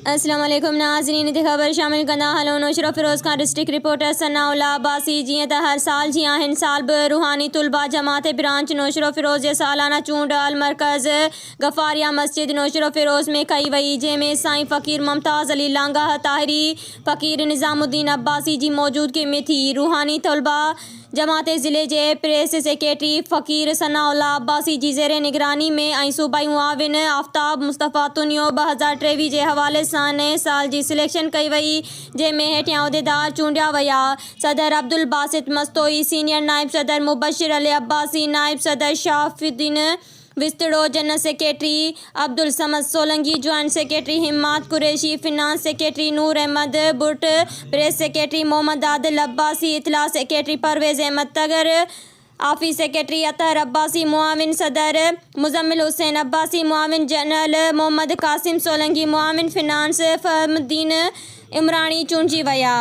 अस्सलाम वालेकुम नाज़रीन, इते ख़बर शामिल कंदा हलो नौशरो फ़िरोज़ खान डिस्ट्रिक्ट रिपोर्टर सनाउल्लाह अब्बासी। जीअं त हर साल जी आहिनि, साल बि रूहानी तुलबा जमात ब्रांच नौशरो फ़िरोज़ जे सालाना चूंड अल मरकज़ गफ़ारिया मस्जिद नौशरो फ़िरोज़ में कई वई, जंहिंमें साईं फ़कीर मुमताज़ अली लांगा ताहिरी फ़कीर निज़ामुद्दीन अब्बासी जी मौजूदगी में थी। रूहानी तुलबा जमात ज़िले जे प्रेस सेक्रेटरी फ़कीर सनाउल्लाह अब्बासी जी ज़ेर निगरानी में ऐं सूबाई मुआविन आफ्ताब मुस्तफ़ा तुनियो 2023 जे हवाले सां नए साल जी सिलेक्शन कई वई, जंहिंमें हेठियां उहिदेदार चूंडिया विया। सदर अब्दुल बासित मस्तोई, सीनियर नायब सदर मुबशिर अली अब्बासी, नायब सदर शाफुद्दीन विस्तड़ो, general secretary Abdul Samad Solanki, joint secretary Himmat Qureshi, finance secretary Noor Ahmed Butt, press secretary Mohammad Adil Abbasi, इतला secretary Parvez Ahmed Tagar, office secretary Athar Abbasi, मुआविन सदर मुजम्मिल हुसैन अब्बासी, मुआविन जनरल मोहम्मद कासिम सोलंकी, मुआविन फिनांस फहमुद्दीन इमरानी चूंडिजी विया।